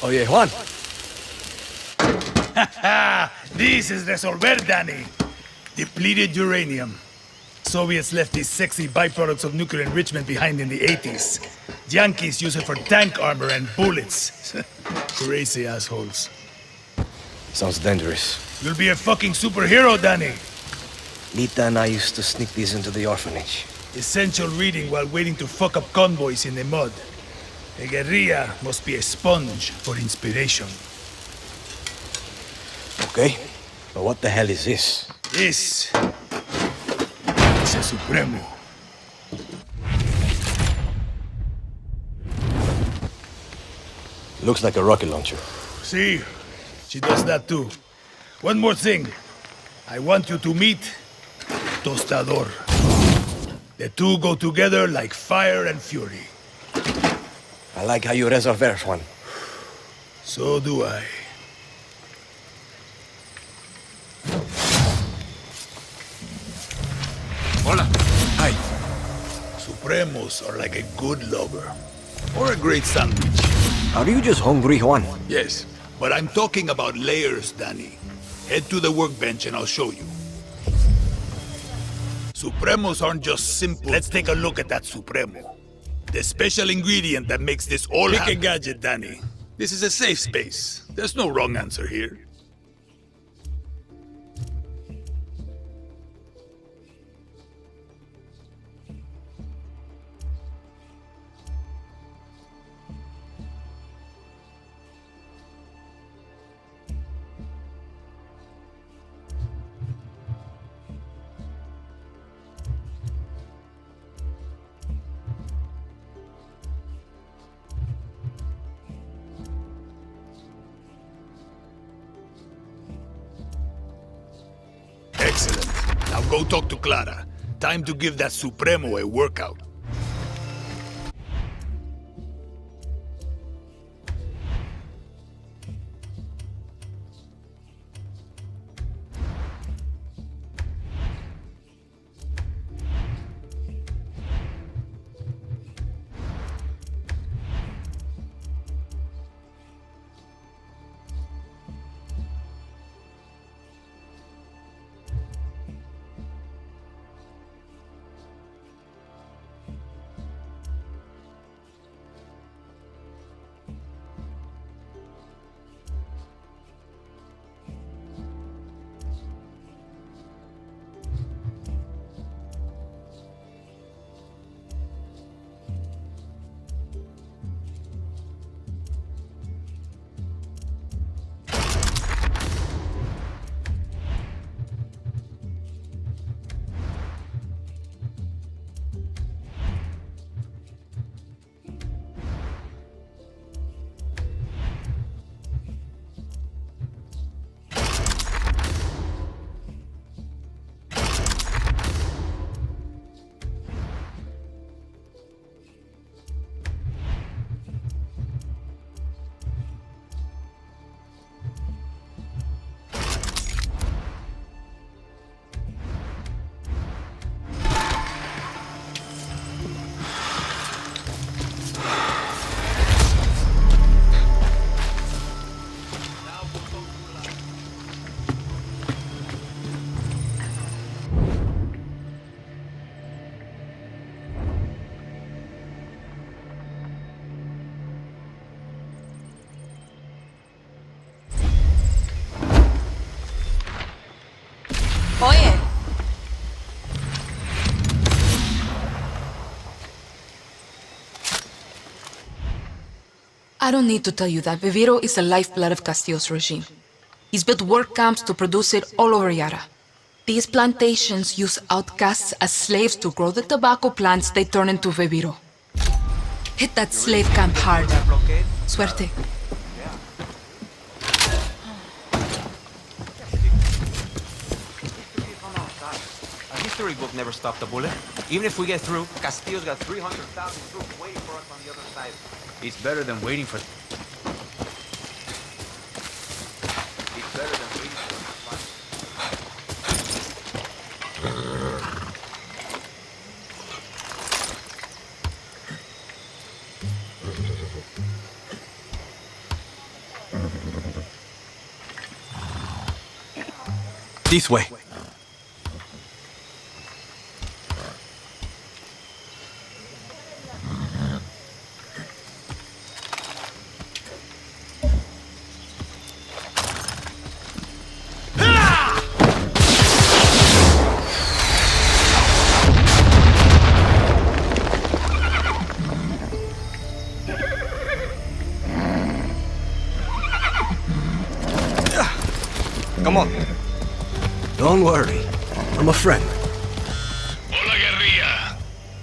Oye, Juan. This is Resolver, Dani. Depleted uranium. Soviets left these sexy byproducts of nuclear enrichment behind in the 80s. Yankees use it for tank armor and bullets. Crazy assholes. Sounds dangerous. You'll be a fucking superhero, Dani. Lita and I used to sneak these into the orphanage. Essential reading while waiting to fuck up convoys in the mud. A guerrilla must be a sponge for inspiration. Okay, but what the hell is this? This is a Supremo. Looks like a rocket launcher. See, she does that too. One more thing. I want you to meet Tostador. The two go together like fire and fury. I like how you resolver, Juan. So do I. Hola. Hi. Supremos are like a good lover. Or a great sandwich. Are you just hungry, Juan? Yes, but I'm talking about layers, Dani. Head to the workbench and I'll show you. Supremos aren't just simple. Let's take a look at that Supremo. The special ingredient that makes this all Pick a gadget, Dani. This is a safe space. There's no wrong answer here. Excellent. Now go talk to Clara. Time to give that Supremo a workout. Oye. I don't need to tell you that Viviro is the lifeblood of Castillo's regime. He's built work camps to produce it all over Yara. These plantations use outcasts as slaves to grow the tobacco plants they turn into Viviro. Hit that slave camp hard. Suerte. History book never stopped a bullet. Even if we get through, Castillo's got 300,000 troops waiting for us on the other side. It's better than waiting for... It's better than waiting for us. This way. Come on. Don't worry. I'm a friend. Hola, guerrilla.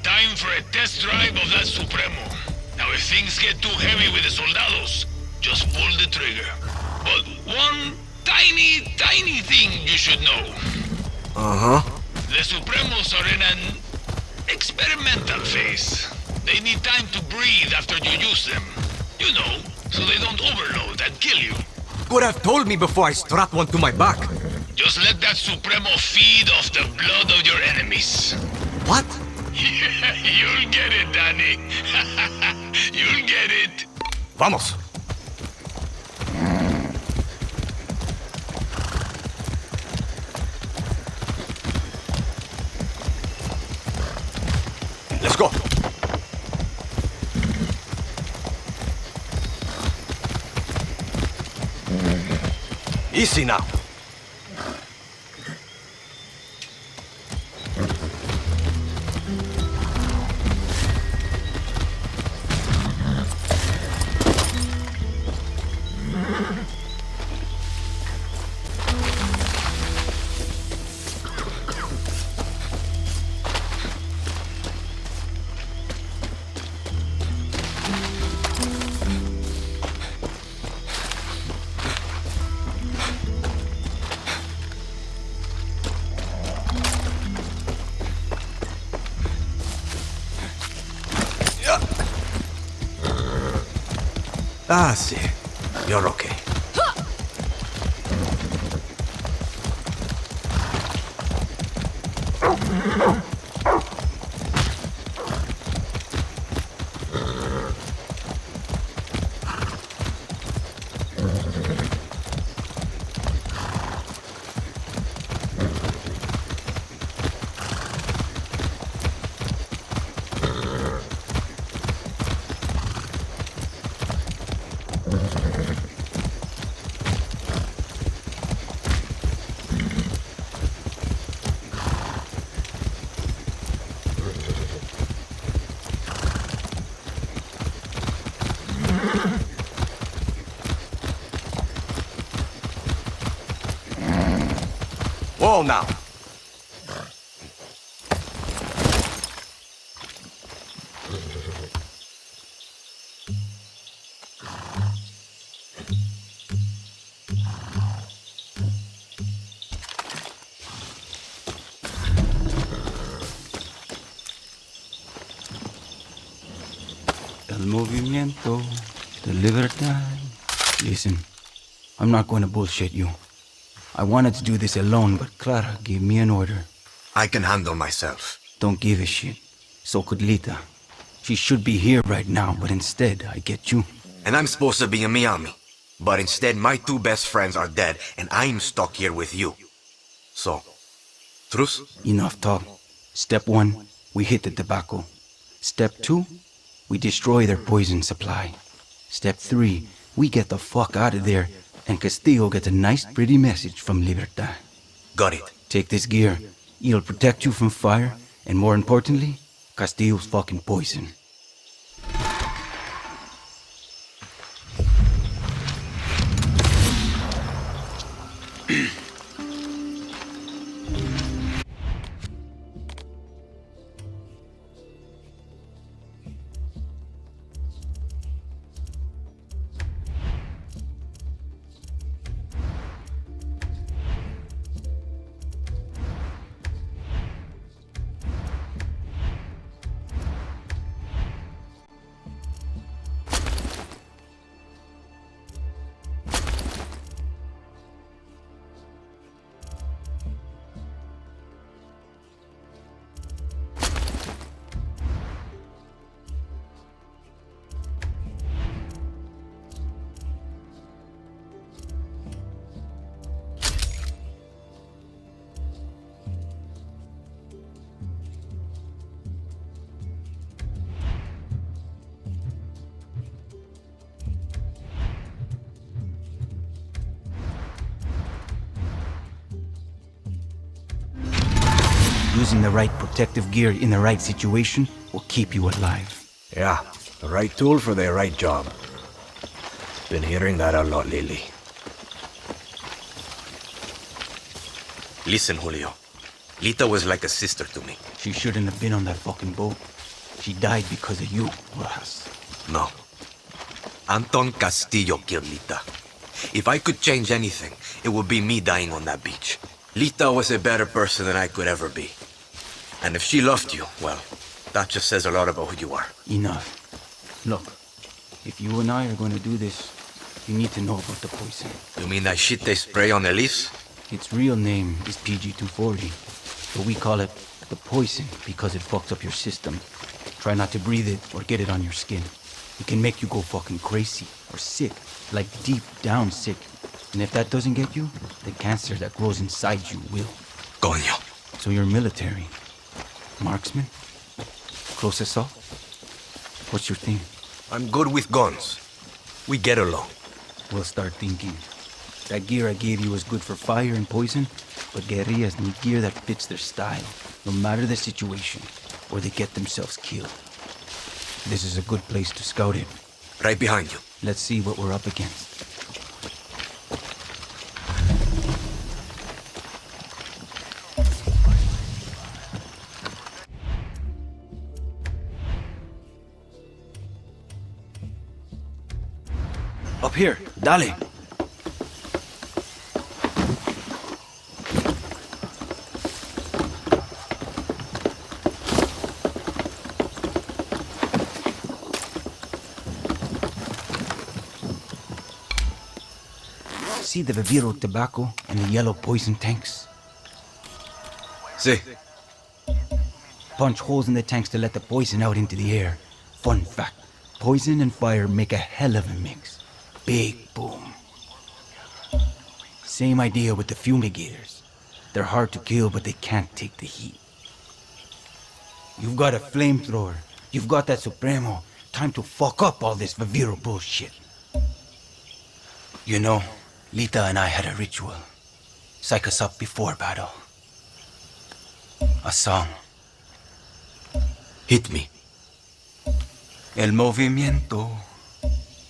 Time for a test drive of that Supremo. Now, if things get too heavy with the soldados, just pull the trigger. But one tiny thing you should know. Uh-huh. The Supremos are in an experimental phase. They need time to breathe after you use them. You know, so they don't overload and kill you. Could have told me before I strap one to my back. Just let that Supremo feed off the blood of your enemies. What? You'll get it, Dani. You'll get it. Vamos. Let's go. Easy now. Ah, sí. You're okay. Whoa now. El movimiento de libertad. Listen, I'm not going to bullshit you. I wanted to do this alone, but Clara gave me an order. I can handle myself. Don't give a shit. So could Lita. She should be here right now, but instead, I get you. And I'm supposed to be in Miami. But instead, my two best friends are dead, and I'm stuck here with you. So, truce? Enough talk. Step 1, we hit the tobacco. Step 2, we destroy their poison supply. Step 3, we get the fuck out of there, and Castillo gets a nice pretty message from Libertad. Got it. Take this gear. It'll protect you from fire, and more importantly, Castillo's fucking poison. Using the right protective gear in the right situation will keep you alive. Yeah, the right tool for the right job. Been hearing that a lot lately. Listen, Julio. Lita was like a sister to me. She shouldn't have been on that fucking boat. She died because of you, Rojas. No. Antón Castillo killed Lita. If I could change anything, it would be me dying on that beach. Lita was a better person than I could ever be. And if she loved you, well, that just says a lot about who you are. Enough. Look, if you and I are going to do this, you need to know about the poison. You mean that shit they spray on the leaves? Its real name is PG-240, but we call it the poison because it fucks up your system. Try not to breathe it or get it on your skin. It can make you go fucking crazy or sick, like deep down sick. And if that doesn't get you, the cancer that grows inside you will. Coño. So you're military. Marksman? Close assault? What's your thing? I'm good with guns. We get along. We'll start thinking. That gear I gave you is good for fire and poison, but guerrillas need gear that fits their style, no matter the situation, or they get themselves killed. This is a good place to scout it. Right behind you. Let's see what we're up against. Up here, dale. See the Viviro tobacco and the yellow poison tanks? See. Punch holes in the tanks to let the poison out into the air. Fun fact, poison and fire make a hell of a mix. Big boom. Same idea with the fumigators. They're hard to kill, but they can't take the heat. You've got a flamethrower. You've got that Supremo. Time to fuck up all this Viviro bullshit. You know, Lita and I had a ritual. Psych us up before battle. A song. Hit me. El movimiento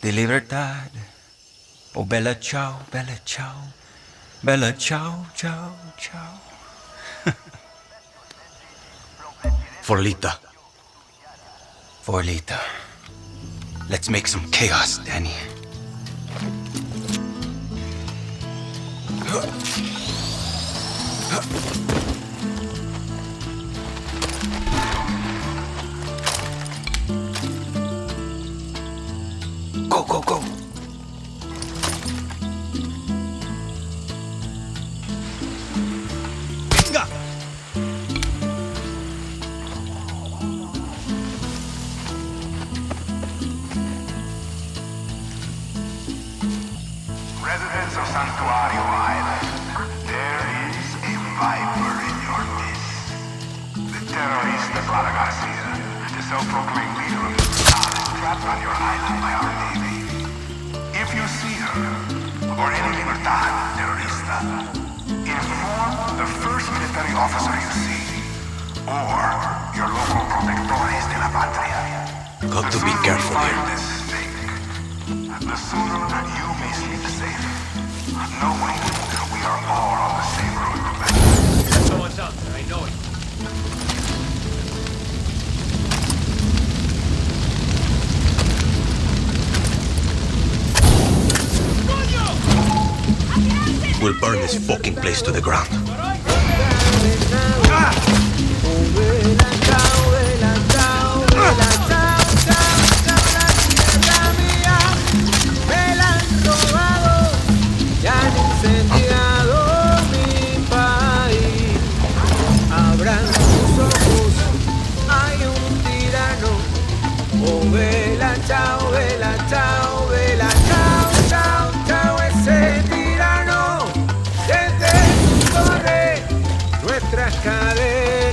de libertad. Oh, bella ciao, bella ciao. Bella ciao, ciao, ciao. For Lita. For Lita. Let's make some chaos, Danny. Go, go, go. Residents of Santuario Island, there is a viper in your midst. The terrorist Clara Garcia, the self-proclaimed leader of the Presidente, trapped on your island by our Navy. If you see her, or any Libertad terrorista, inform the first military officer you see, or your local protectores de la patria. Got to be careful here. The sooner you may sleep safe, knowing we are all on the same road to battle. Someone's out there, I know it. We'll burn this fucking place to the ground. Vela, chao, vela, chao, chao, chao, ese tirano, desde su torre, nuestras cadenas.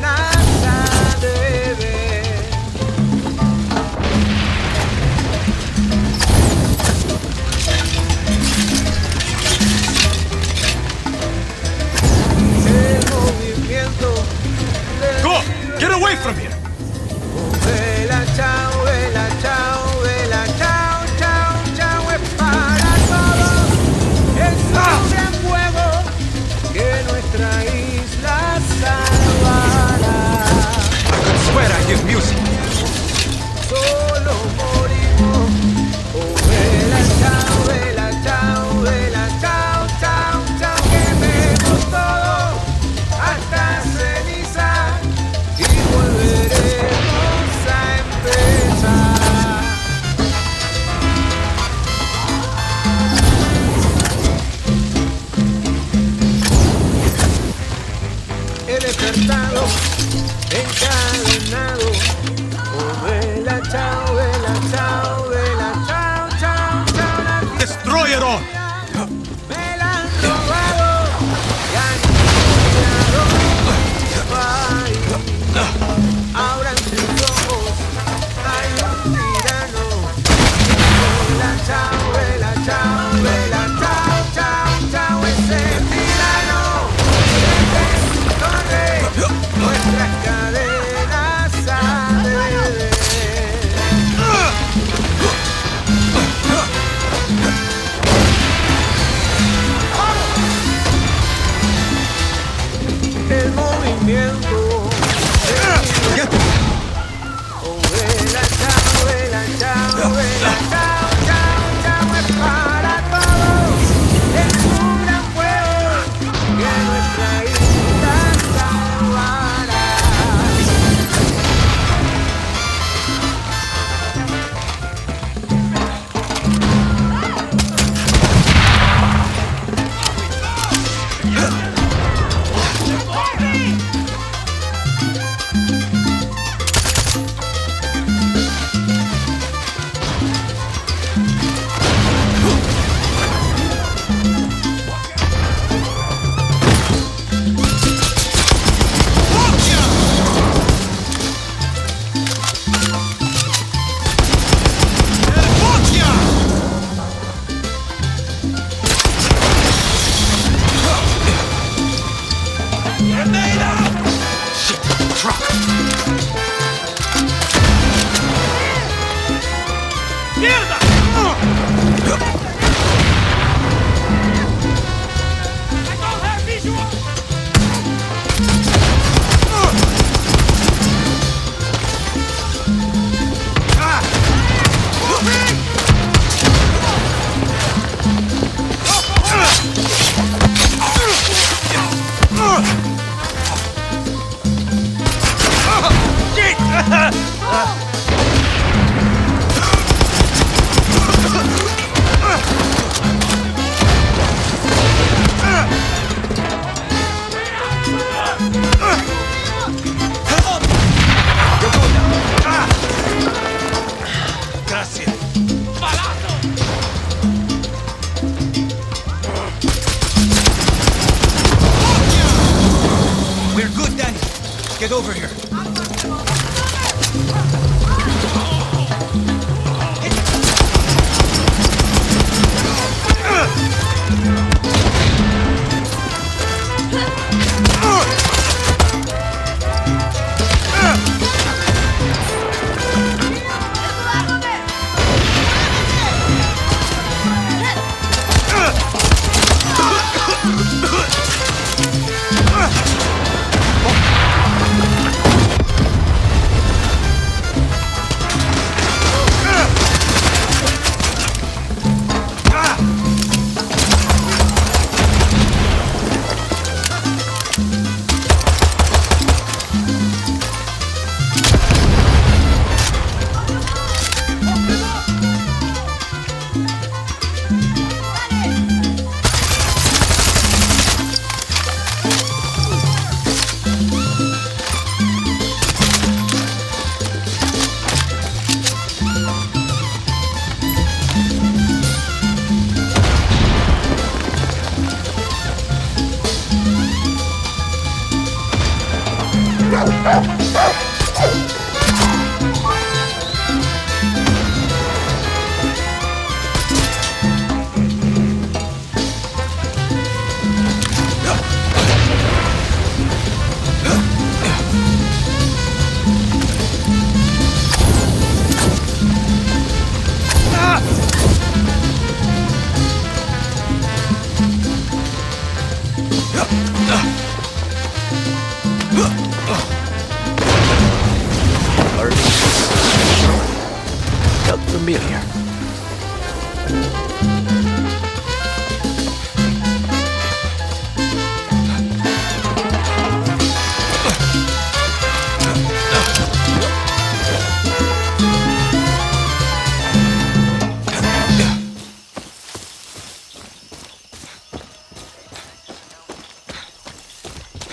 from here! Vela, chao, vela, chao, vela, chao, chao, chao, es para todos. Es un gran fuego que nuestra isla salvará. I could swear I hear music. Solo morimos. Oh, vela, chao, vela, chao, vela, chao, chao, chao, quememos todo hasta ceniza y volveremos a empezar. He despertado, encadenado. Oh, vela, chao, vela, chao, vela, chao, chao, chao. La Destroy it all! me la han robado y aniquilaron mi país. Ahora en sus ojos hay un tirano. Vela, chao, vela, chao, vela, chao, chao, chao. Ese tirano desde su torre nuestras cadenas ha de ver. El movimiento oh, vela, chao, vela, chao, vela, chao, chao, chao, es para todos. Es un gran fuego que nuestra isla salvará. We're good, Dani. Get over here. familiar.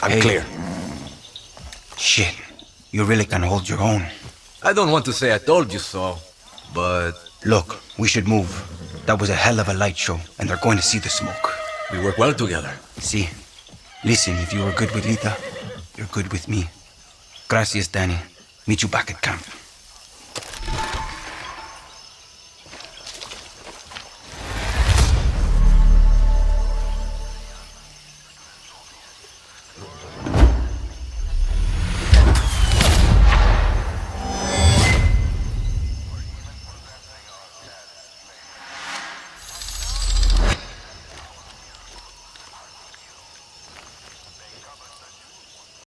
I'm Hey. clear. Shit. You really can hold your own. I don't want to say I told you so, but Look, we should move. That was a hell of a light show, and they're going to see the smoke. we work well together. See? Listen, if you are good with Lita, you're good with me. Gracias, Danny. Meet you back at camp.